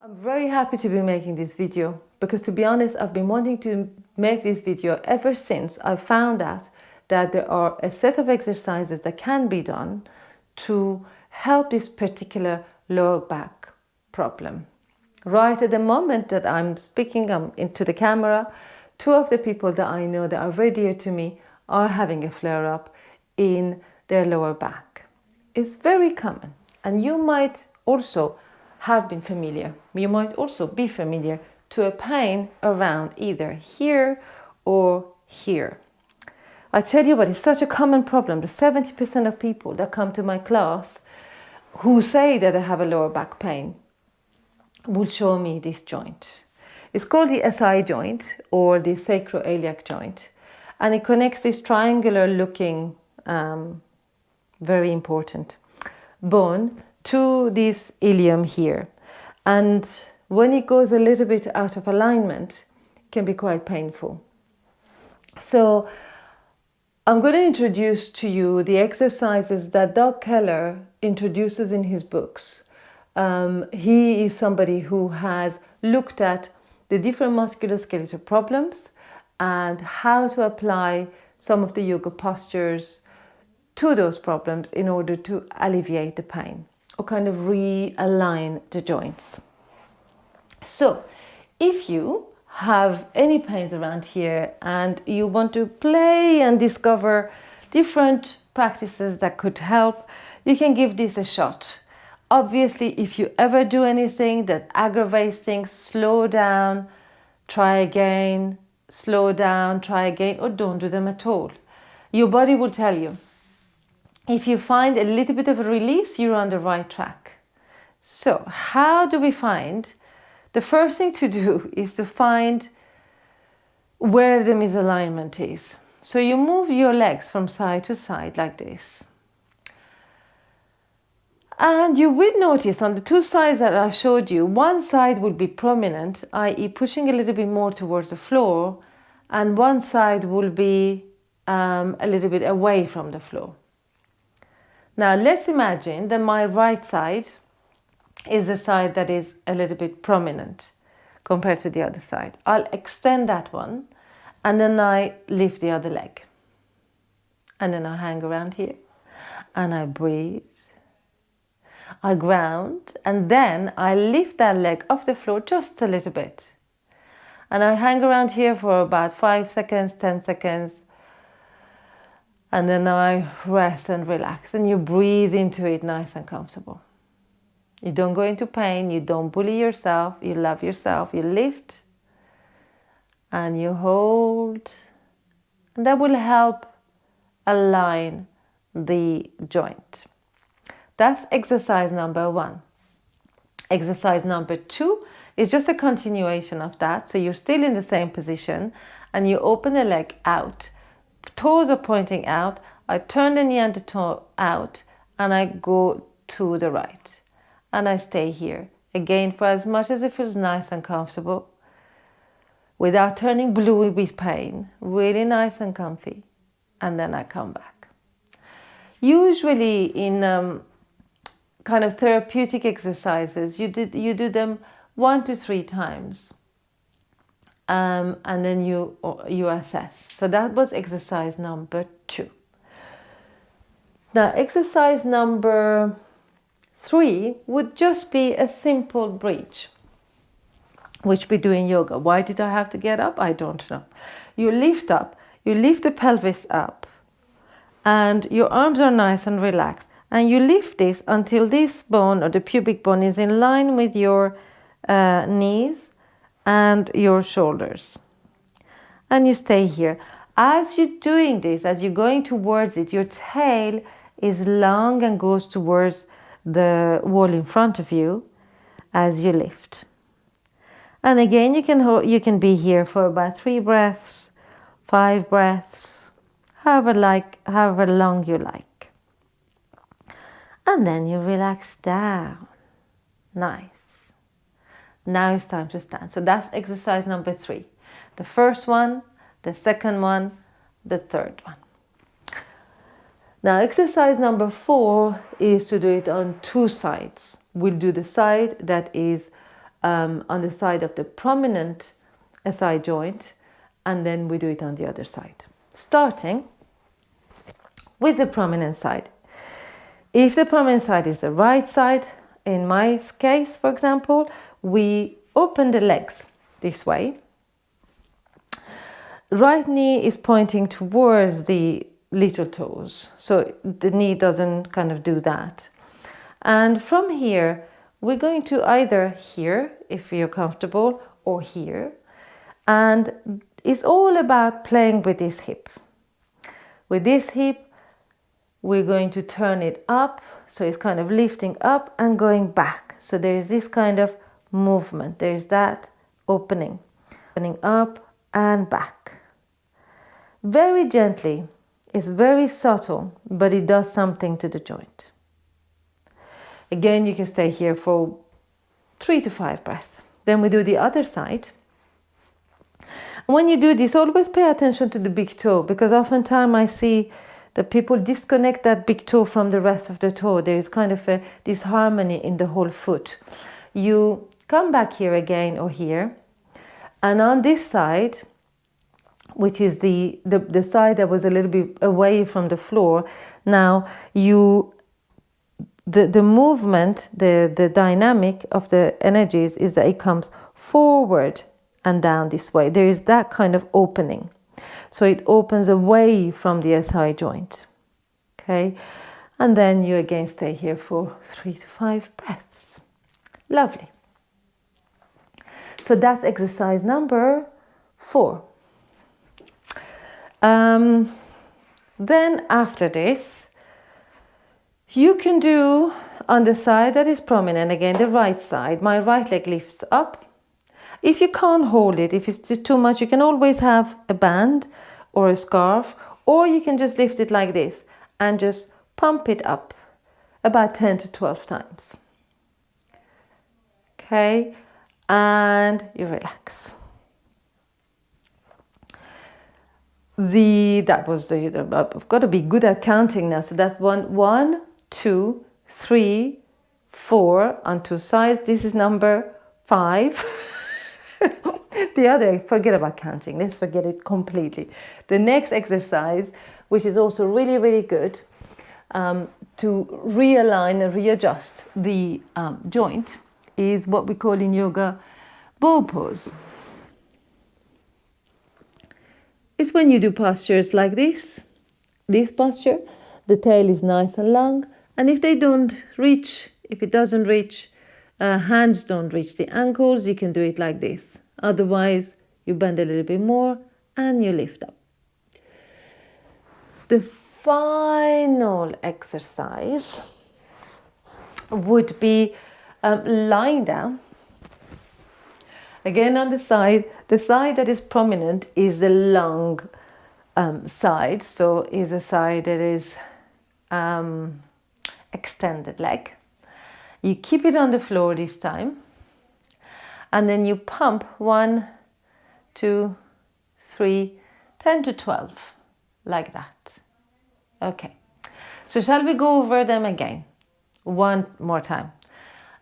I'm very happy to be making this video because, to be honest, I've been wanting to make this video ever since I found out that there are a set of exercises that can be done to help this particular lower back problem. Right at the moment that I'm speaking into the camera, two of the people that I know that are very dear to me are having a flare-up in their lower back. It's very common, and you might also have been familiar. You might also be familiar to a pain around either here or here. I tell you what, it's such a common problem. The 70% of people that come to my class who say that they have a lower back pain will show me this joint. It's called the SI joint or the sacroiliac joint, and it connects this triangular looking, very important bone to this ilium here. And when it goes a little bit out of alignment, it can be quite painful. So I'm going to introduce to you the exercises that Doug Keller introduces in his books. He is somebody who has looked at the different musculoskeletal problems and how to apply some of the yoga postures to those problems in order to alleviate the pain or kind of realign the joints. So if you have any pains around here and you want to play and discover different practices that could help, you can give this a shot. Obviously, if you ever do anything that aggravates things, slow down, try again, slow down, try again, or don't do them at all. Your body will tell you. If you find a little bit of a release, you're on the right track. So how do we find? The first thing to do is to find where the misalignment is. So you move your legs from side to side like this. And you will notice on the two sides that I showed you, one side will be prominent, i.e. pushing a little bit more towards the floor, and one side will be a little bit away from the floor. Now let's imagine that my right side is the side that is a little bit prominent compared to the other side. I'll extend that one and then I lift the other leg. And then I hang around here and I breathe. I ground and then I lift that leg off the floor just a little bit. And I hang around here for about 5 seconds, 10 seconds. And then I rest and relax, and you breathe into it nice and comfortable. You don't go into pain, you don't bully yourself, you love yourself, you lift and you hold. And that will help align the joint. That's exercise number 1. Exercise number 2 is just a continuation of that. So you're still in the same position and you open the leg out. Toes are pointing out, I turn the knee and the toe out and I go to the right and I stay here again for as much as it feels nice and comfortable without turning blue with pain, really nice and comfy, and then I come back. Usually in kind of therapeutic exercises you do them 1 to 3 times. And then you assess. So that was exercise number 2. Now exercise number 3 would just be a simple bridge, which we do in yoga. Why did I have to get up? I don't know. You lift up, you lift the pelvis up, and your arms are nice and relaxed. And you lift this until this bone or the pubic bone is in line with your knees and your shoulders, and you stay here. As you're doing this, as you're going towards it, your tail is long and goes towards the wall in front of you as you lift. And again, you can be here for about 3 breaths, 5 breaths, however long you like. And then you relax down. Nice. Now it's time to stand. So that's exercise number 3. The first one, the second one, the third one. Now exercise number 4 is to do it on 2 sides. We'll do the side that is on the side of the prominent SI joint, and then we do it on the other side. Starting with the prominent side. If the prominent side is the right side, in my case, for example, we open the legs this way. Right knee is pointing towards the little toes, so the knee doesn't kind of do that. And from here, we're going to either here, if you're comfortable, or here. And it's all about playing with this hip. With this hip, we're going to turn it up, so it's kind of lifting up and going back. So there's this kind of movement, there's that opening up and back. Very gently, it's very subtle, but it does something to the joint. Again, you can stay here for 3 to 5 breaths. Then we do the other side. When you do this, always pay attention to the big toe, because oftentimes I see that people disconnect that big toe from the rest of the toe. There is kind of a disharmony in the whole foot. You come back here again or here, and on this side, which is the side that was a little bit away from the floor, now the movement, the dynamic of the energies is that it comes forward and down this way. There is that kind of opening. So it opens away from the SI joint. Okay? And then you again stay here for 3 to 5 breaths. Lovely. So that's exercise number 4. Then after this, you can do on the side that is prominent, again the right side, my right leg lifts up. If you can't hold it, if it's too much, you can always have a band or a scarf, or you can just lift it like this and just pump it up about 10 to 12 times. Okay, and you relax. I've got to be good at counting now. So that's 1, 2, 3, 4 on 2 sides. This is number 5. The other, forget about counting. Let's forget it completely. The next exercise, which is also really, really good to realign and readjust the joint, is what we call in yoga bow pose. It's when you do postures like this posture, the tail is nice and long, and if it doesn't reach, hands don't reach the ankles, you can do it like this. Otherwise, you bend a little bit more and you lift up. The final exercise would be lying down. Again, on the side that is prominent is the long side. So is a side that is extended leg. You keep it on the floor this time. And then you pump 1, 2, 3, 10 to 12, like that. Okay. So shall we go over them again? One more time.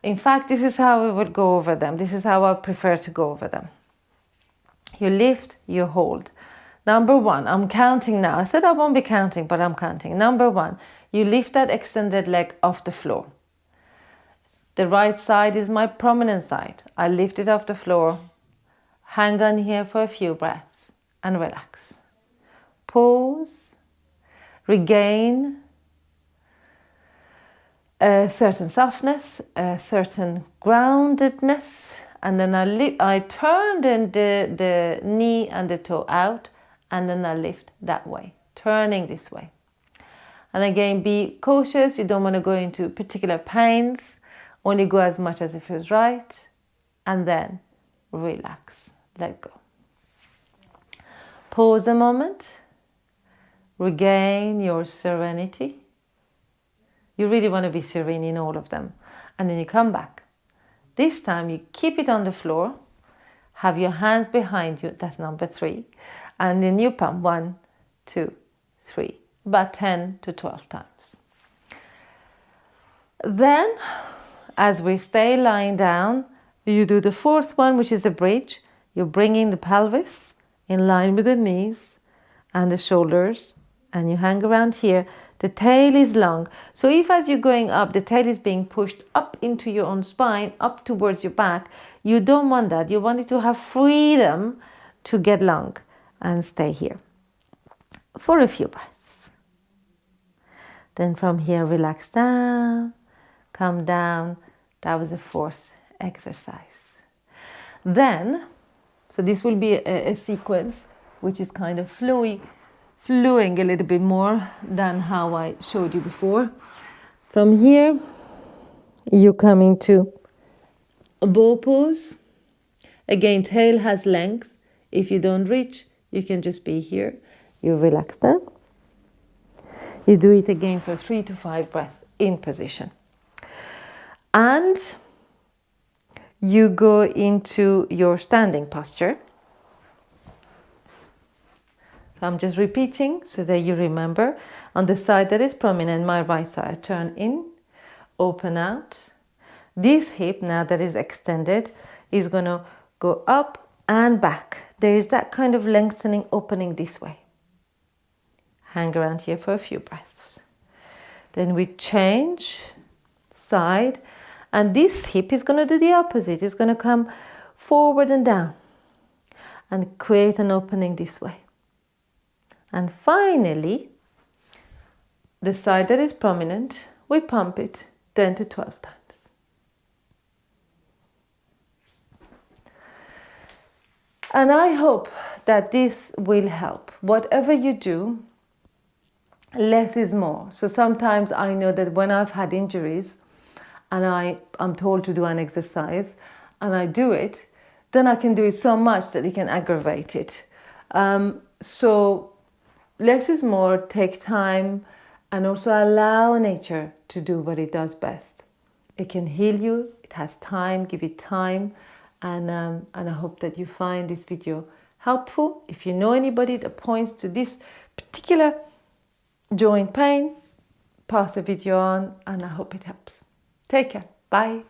In fact, this is how we would go over them. This is how I prefer to go over them. You lift, you hold. Number 1, I'm counting now. I said I won't be counting, but I'm counting. Number 1, you lift that extended leg off the floor. The right side is my prominent side. I lift it off the floor. Hang on here for a few breaths and relax. Pause. Regain a certain softness, a certain groundedness, and then I turn the knee and the toe out, and then I lift that way, turning this way. And again, be cautious. You don't want to go into particular pains. Only go as much as it feels right, and then relax, let go. Pause a moment, regain your serenity. You really want to be serene in all of them. And then you come back. This time you keep it on the floor, have your hands behind you, that's number 3, and then you pump 1, 2, 3, about 10 to 12 times. Then, as we stay lying down, You do the fourth one, which is the bridge. You're bringing the pelvis in line with the knees and the shoulders, and you hang around here. The tail is long. So if as you're going up, the tail is being pushed up into your own spine, up towards your back, you don't want that. You want it to have freedom to get long, and stay here for a few breaths. Then from here, relax down, come down. That was the fourth exercise. Then, so this will be a sequence which is kind of flowing a little bit more than how I showed you before. From here, you come into a bow pose. Again, tail has length. If you don't reach, you can just be here. You relax down. You do it again for 3 to 5 breaths in position. And you go into your standing posture. So I'm just repeating so that you remember. On the side that is prominent, my right side, I turn in, open out. This hip, now that is extended, is going to go up and back. There is that kind of lengthening, opening this way. Hang around here for a few breaths. Then we change side, and this hip is going to do the opposite. It's going to come forward and down and create an opening this way. And finally, the side that is prominent, we pump it 10 to 12 times. And I hope that this will help. Whatever you do, less is more. So sometimes I know that when I've had injuries and I'm told to do an exercise and I do it, then I can do it so much that it can aggravate it. So less is more, take time, and also allow nature to do what it does best. It can heal you, it has time, give it time, and I hope that you find this video helpful. If you know anybody that points to this particular joint pain, pass the video on, and I hope it helps. Take care. Bye.